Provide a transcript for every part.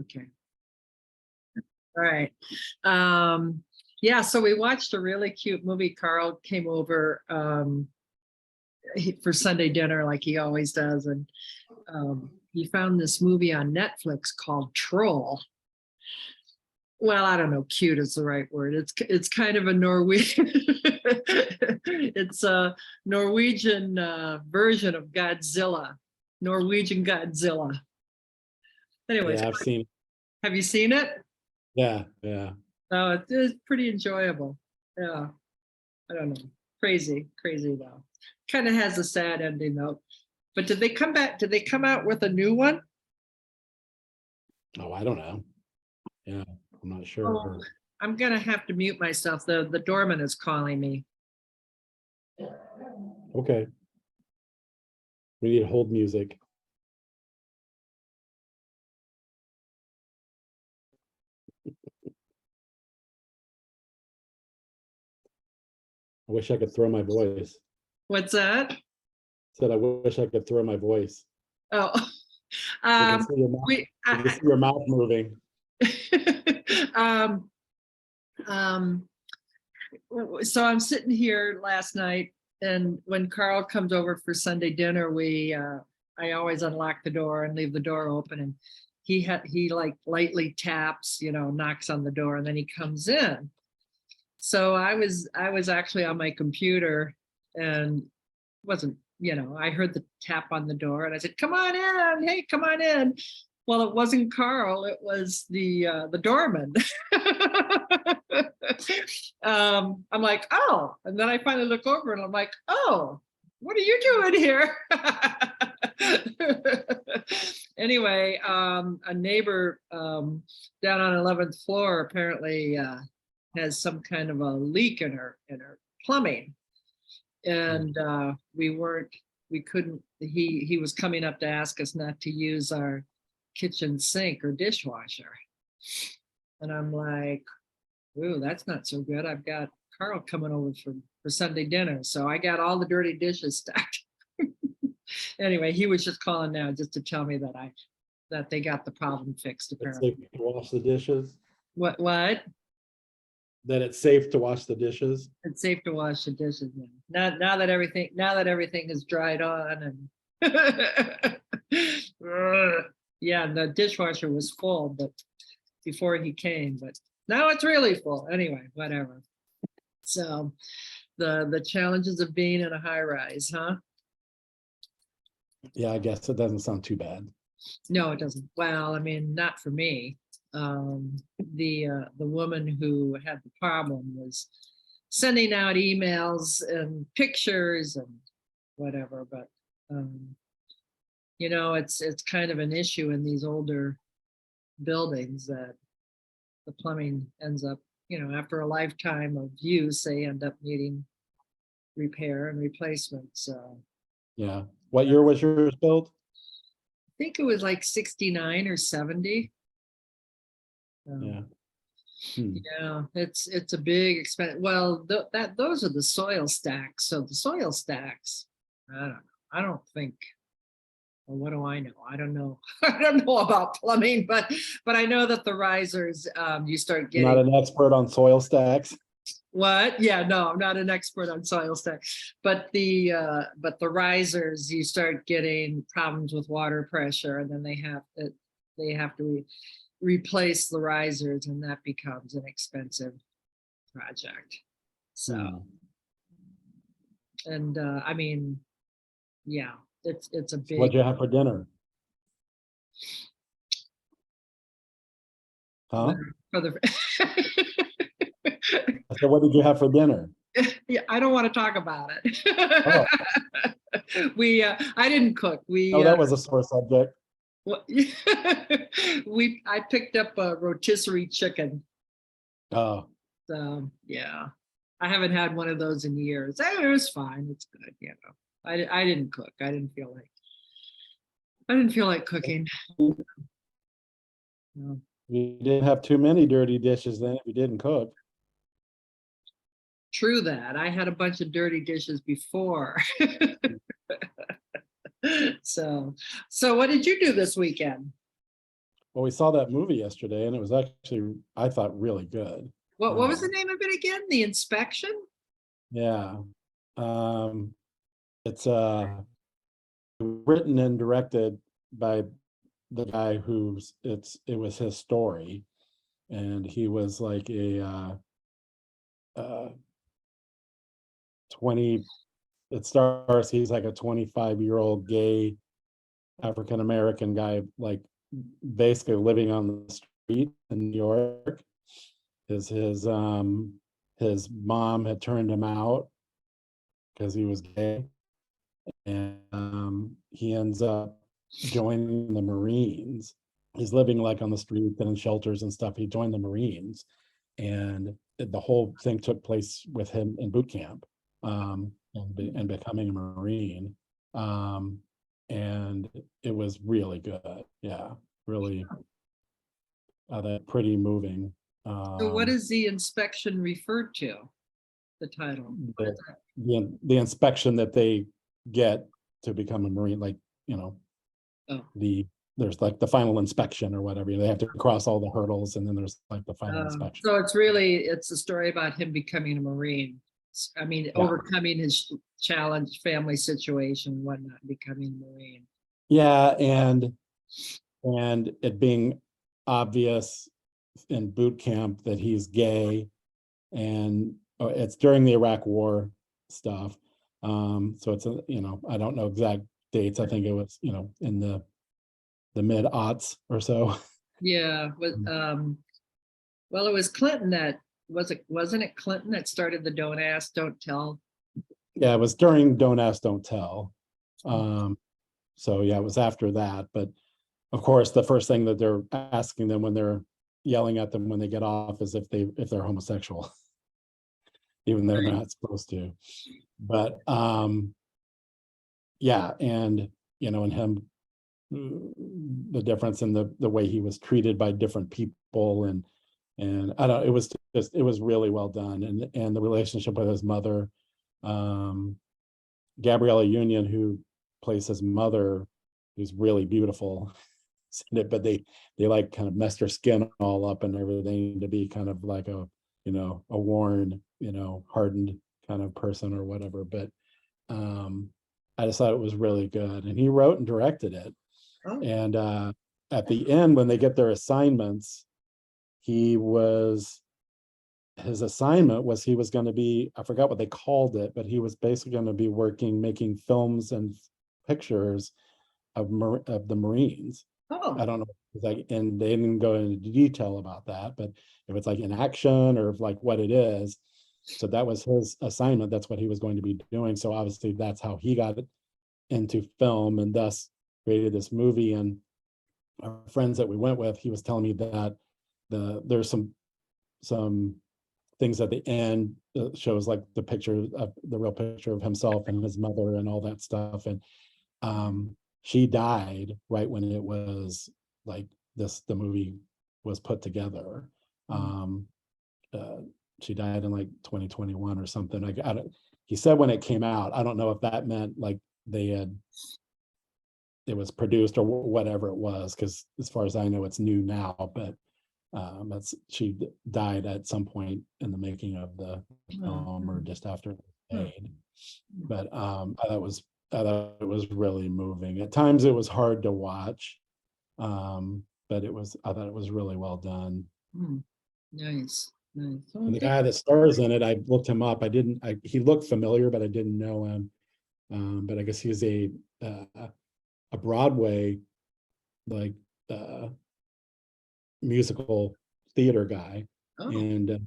Okay. All right. Yeah, so we watched a really cute movie. Carl came over for Sunday dinner like he always does, and he found this movie on Netflix called Troll. Well, I don't know, cute is the right word. It's kind of a Norwegian it's a Norwegian version of Godzilla, Norwegian Godzilla. Anyways, Yeah, I've seen. have you seen it? Yeah, yeah. Oh, it is pretty enjoyable. Yeah, I don't know. Crazy though. Kind of has a sad ending though. But did they come back? Did they come out with a new one? Oh, I don't know. Yeah, I'm not sure. Oh, I'm gonna have to mute myself. The doorman is calling me. Okay. We need hold music. I wish I could throw my voice. What's that? Said I wish I could throw my voice. Oh, I can see your mouth, I can see your mouth moving. So I'm sitting here last night, and when Carl comes over for Sunday dinner, I always unlock the door and leave the door open, and he like lightly taps, knocks on the door, and then he comes in. So I was actually on my computer, and wasn't, I heard the tap on the door, and I said, "Come on in, hey, come on in." Well, it wasn't Carl, it was the doorman. I'm like, "Oh," and then I finally look over and I'm like, "Oh, what are you doing here?" Anyway, a neighbor down on 11th floor apparently has some kind of a leak in her plumbing, and we couldn't. He was coming up to ask us not to use our kitchen sink or dishwasher, and I'm like, "Ooh, that's not so good. I've got Carl coming over for Sunday dinner, so I got all the dirty dishes stacked." Anyway, he was just calling now just to tell me that they got the problem fixed. It's Apparently. safe to wash the dishes. What? That it's safe to wash the dishes. It's safe to wash the dishes now. Now that everything is dried on, and yeah, the dishwasher was full, but before he came, but now it's really full. Anyway, whatever. So the challenges of being in a high rise, huh? Yeah, I guess it doesn't sound too bad. No, it doesn't. Well, I mean, not for me. The woman who had the problem was sending out emails and pictures and whatever, but it's kind of an issue in these older buildings that the plumbing ends up, after a lifetime of use, they end up needing repair and replacement. So Yeah. What year was yours built? I think it was like 69 or 70. Yeah. Yeah, it's a big expense. Well, those are the soil stacks. So the soil stacks, I don't know. I don't think. Well, what do I know? I don't know. I don't know about plumbing, but I know that the risers, you start getting. Not an expert on soil stacks. What? Yeah, no, I'm not an expert on soil stack, but the risers, you start getting problems with water pressure, and then they have to replace the risers, and that becomes an expensive project. So, and I mean, yeah, it's a big. What'd you have for dinner? Huh? For the So what did you have for dinner? Yeah, I don't want to talk about it. Oh. I didn't cook. That was a sore subject. I picked up a rotisserie chicken. Oh. So yeah, I haven't had one of those in years. It was fine. It's good. I didn't cook. I didn't feel like cooking. No. You didn't have too many dirty dishes then if you didn't cook. True that. I had a bunch of dirty dishes before. So what did you do this weekend? well, we saw that movie yesterday, and it was actually, I thought, really good. What was the name of it again? The Inspection? Yeah. It's written and directed by the guy it was his story, and he was like a 20 it stars he's like a 25-year-old gay African American guy, like basically living on the street in New York. His mom had turned him out because he was gay, and he ends up joining the Marines. He's living like on the street and in shelters and stuff. He joined the Marines, and the whole thing took place with him in boot camp, and becoming a Marine. And it was really good. Yeah, really that pretty moving. So what is the inspection referred to? The title? The inspection that they get to become a Marine, like, Oh. there's like the final inspection or whatever. They have to cross all the hurdles, and then there's like the final inspection. So it's a story about him becoming a Marine. I mean, Yeah. overcoming his challenge, family situation, and whatnot, becoming a Marine. Yeah, and it being obvious in boot camp that he's gay, and it's during the Iraq War stuff. So it's I don't know exact dates. I think it was in the mid-aughts or so. Yeah, but well, it was Clinton that wasn't it Clinton that started the Don't Ask, Don't Tell? Yeah, it was during Don't Ask, Don't Tell. So yeah, it was after that. But of course, the first thing that they're asking them when they're yelling at them when they get off is if they're homosexual, even though they're not supposed to. But yeah, and and him, the difference in the way he was treated by different people, and I don't, it was really well done, and the relationship with his mother, Gabriella Union, who plays his mother, who's really beautiful, but they like kind of messed her skin all up and everything to be kind of like a worn, hardened kind of person or whatever. But I just thought it was really good, and he wrote and directed it. Oh. And at the end, when they get their assignments, his assignment was he was going to be, I forgot what they called it, but he was basically going to be making films and pictures of the Marines. Oh. I don't know, and they didn't go into detail about that, but if it's like in action or like what it is. So that was his assignment. That's what he was going to be doing. So obviously that's how he got into film, and thus created this movie. And our friends that we went with, he was telling me that there's some things at the end that shows like the real picture of himself and his mother and all that stuff. And she died right when it was like the movie was put together. She died in like 2021 or something. He said when it came out, I don't know if that meant like it was produced or whatever it was, because as far as I know, it's new now, but she died at some point in the making of the film or just after it was made. But I thought it was really moving. At times it was hard to watch, but I thought it was really well done. Nice. And the guy that stars in it, I looked him up. He looked familiar, but I didn't know him. But I guess he's a Broadway like musical theater guy. Oh. And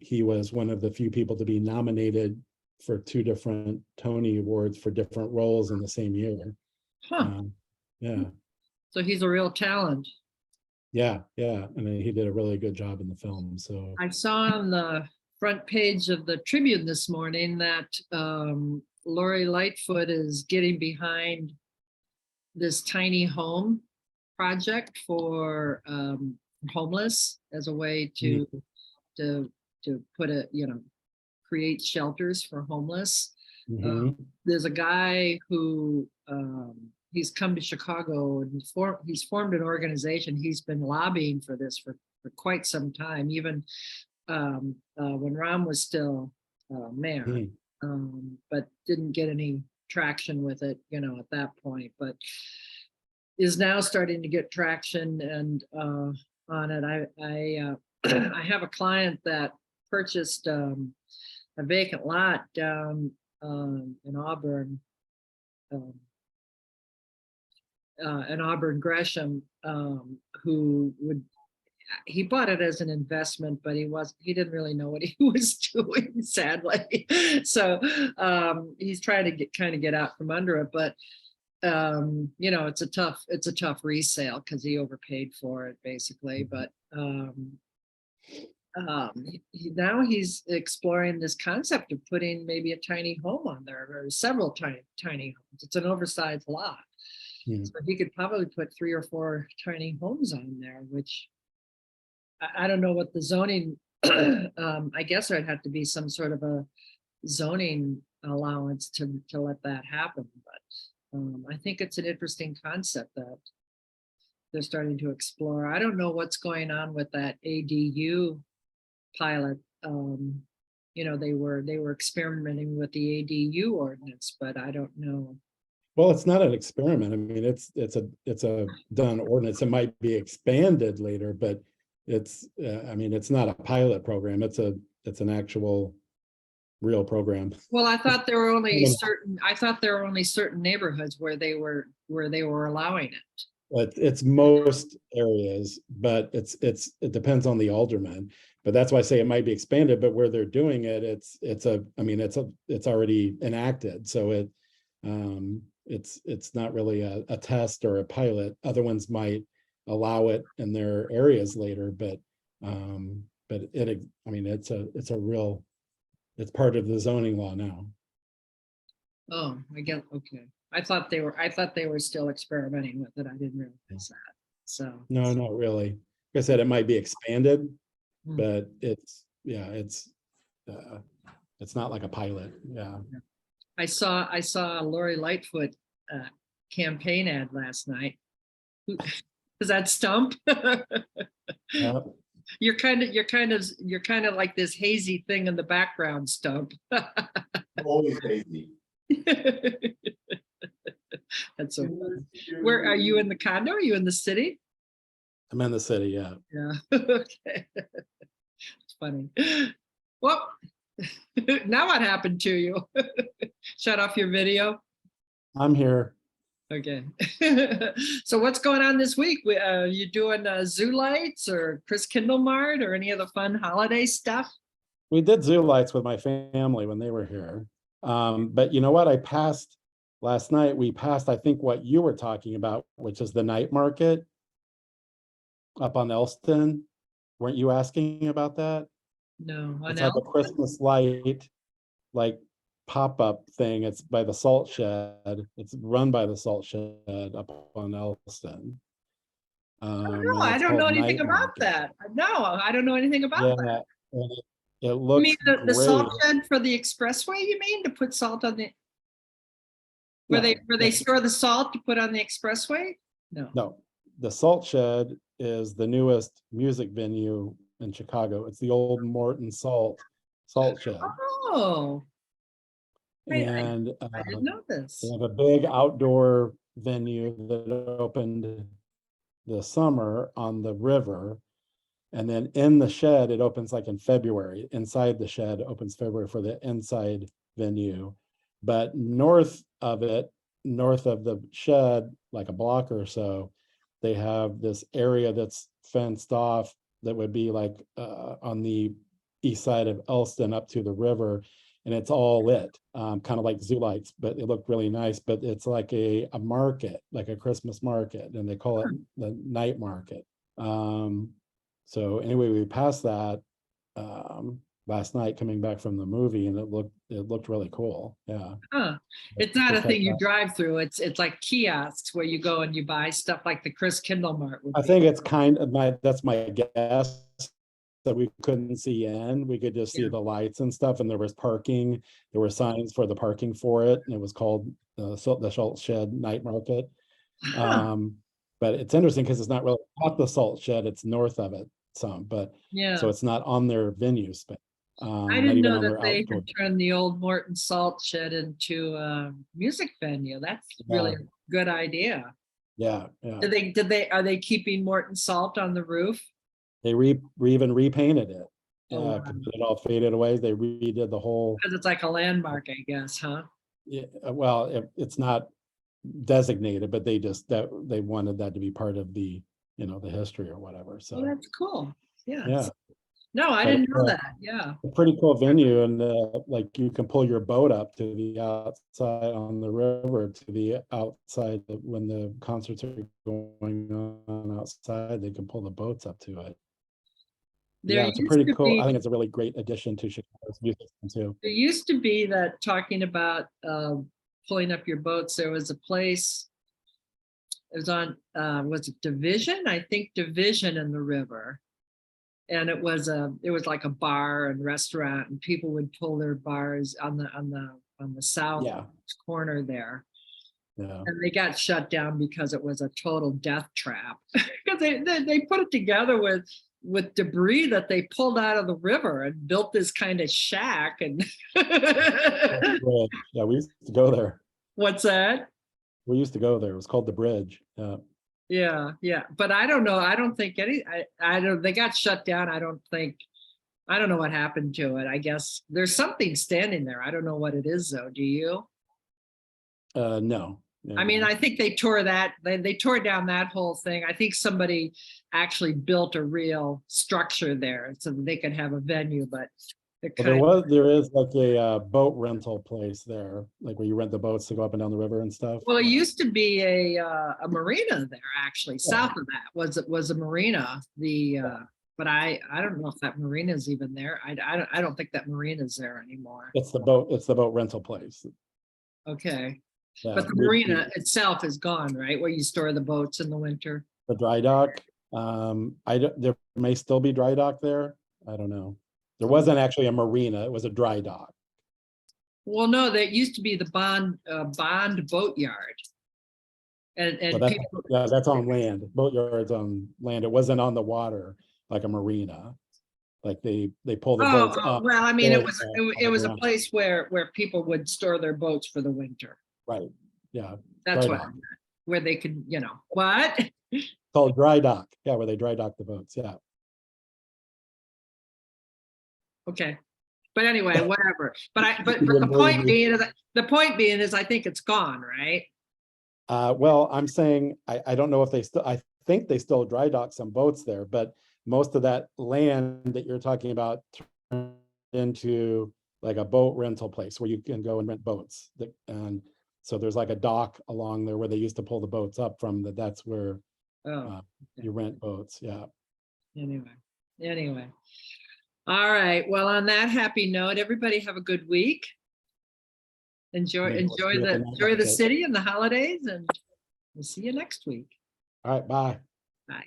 he was one of the few people to be nominated for 2 different Tony Awards for different roles in the same year. Yeah. So he's a real talent. Yeah. I mean, he did a really good job in the film. So I saw on the front page of the Tribune this morning that Lori Lightfoot is getting behind this tiny home project for homeless, as a way to put create shelters for homeless. There's a guy who he's come to Chicago and he's formed an organization. He's been lobbying for this for quite some time, even when Rahm was still mayor, but didn't get any traction with it, you know, at that point, but is now starting to get traction and on it. I have a client that purchased a vacant lot down in Auburn, Gresham, he bought it as an investment, but he didn't really know what he was doing, sadly. So he's trying to get out from under it, but you know, it's a tough resale because he overpaid for it basically. But now he's exploring this concept of putting maybe a tiny home on there, or several tiny homes. It's an oversized lot. So he could probably put 3 or 4 tiny homes on there, which I don't know what the zoning, I guess there'd have to be some sort of a zoning allowance to let that happen. But I think it's an interesting concept that they're starting to explore. I don't know what's going on with that ADU pilot. You know, they were experimenting with the ADU ordinance, but I don't know. Well, it's not an experiment. I mean, it's a done ordinance. It might be expanded later, but it's I mean, it's not a pilot program. It's an actual real program. Well, I thought there were only certain neighborhoods where they were allowing it. But it's most areas, but it depends on the alderman. But that's why I say it might be expanded, but where they're doing it, it's already enacted. So it's not really a test or a pilot. Other ones might allow it in their areas later, but it's part of the zoning law now. Oh, I get, okay. I thought they were still experimenting with it. I didn't realize that. So no, not really. Like I said, it might be expanded, but it's not like a pilot. Yeah. I saw a Lori Lightfoot campaign ad last night. Is that Stump? You're kind of like this hazy thing in the background, Stump. Always hazy. That's so funny. Where are you, in the condo? Are you in the city? I'm in the city, yeah. Yeah. Okay. It's funny. Well, now what happened to you? Shut off your video? I'm here. Okay. So what's going on this week? You doing zoo lights or Chris Kindle Mart or any of the fun holiday stuff? We did zoo lights with my family when they were here. But you know what? Last night, we passed, I think, what you were talking about, which is the night market up on Elston. Weren't you asking about that? No. It's like a Christmas light, like pop-up thing. It's by the salt shed. It's run by the salt shed up on Elston. No, I don't know anything about that. No, I don't know anything about that. And it looks You mean the salt great. shed for the expressway? You mean to put salt on the? Where No, they store the salt to put on the expressway? No, the salt shed is the newest music venue in Chicago. It's the old Morton salt shed. Oh. And I didn't know this. they have a big outdoor venue that opened this summer on the river. And then in the shed, it opens like in February. Inside the shed opens February for the inside venue. But north of the shed, like a block or so, they have this area that's fenced off that would be like on the east side of Elston up to the river. And it's all lit, kind of like zoo lights, but it looked really nice. But it's like a market, like a Christmas market, and they call it the night market. So anyway, we passed that last night coming back from the movie, and it looked really cool. Yeah. Huh. It's not a thing you drive through. It's like kiosks where you go and you buy stuff like the Chris Kindle Mart. I think it's kind of that's my guess, that we couldn't see in. We could just see the lights and stuff, and there was signs for the parking for it, and it was called the Salt Shed Night Market. But it's interesting because it's not really at the salt shed, it's north of it some, but Yeah. so it's not on their venue space. I Not didn't even know on that their they outdoor. had turned the old Morton Salt Shed into a music venue. That's really Yeah. a good idea. Yeah, yeah. Are they keeping Morton Salt on the roof? They even repainted it. Oh, Yeah, wow. 'cause it all faded away. They redid the whole, Because it's like a landmark, I guess, huh? yeah, well, it's not designated, but they just, that they wanted that to be part of the, the history or whatever, Oh, so, that's cool. Yeah. yeah. No, I But didn't it's know that. Yeah. a pretty cool venue, and like you can pull your boat up to the outside on the river to the outside when the concerts are going on outside, they can pull the boats up to it. There Yeah, it's a used pretty to cool, I be think it's a really great addition to Chicago's music scene too. There used to be that talking about pulling up your boats. There was a place, it was on, was it Division? I think Division in the river. And it was like a bar and restaurant, and people would pull their bars on the south Yeah, corner there. yeah. And they got shut down because it was a total death trap. Because they put it together with debris that they pulled out of the river and built this kind of shack. And Bridge. Yeah, we used to go there. what's that? We used to go there. It was called the Bridge. Yeah. Yeah. But I don't know. I don't think I don't, they got shut down. I don't know what happened to it. I guess there's something standing there. I don't know what it is though. Do you? No. I mean, I think they tore they tore down that whole thing. I think somebody actually built a real structure there so that they could have a venue, but there is like a boat rental place there, like where you rent the boats to go up and down the river and stuff. well, it used to be a marina there actually. South of that was a marina. But I don't know if that marina is even there. I don't think that marina is there anymore. It's the boat rental place. Okay. Yeah, But the marina itself is gone, right? Where you store the boats in the winter. the dry dock. There may still be dry dock there. I don't know. There wasn't actually a marina. It was a dry dock. Well, no, that used to be the Bond boat yard. And So that's on land. Boatyard's on land. It wasn't on the water like a marina. Like they pull the boats up. well, I mean, it was a ground. place where people would store their boats for the winter. Right. Yeah. That's dry what dock. I meant. Where they could, what? Called dry dock. Yeah, where they dry dock the boats. Yeah. Okay. But anyway, whatever. But You wouldn't believe me. the point being is I think it's gone, right? Well, I'm saying I don't know if I think they still dry dock some boats there, but most of that land that you're talking about turned into like a boat rental place where you can go and rent boats. And so there's like a dock along there where they used to pull the boats up from. That's where you rent boats. Yeah. Anyway. All right. Well, on that happy note, everybody have a good week. Enjoy the city and the holidays, and we'll see you next week. All right. Bye. Bye.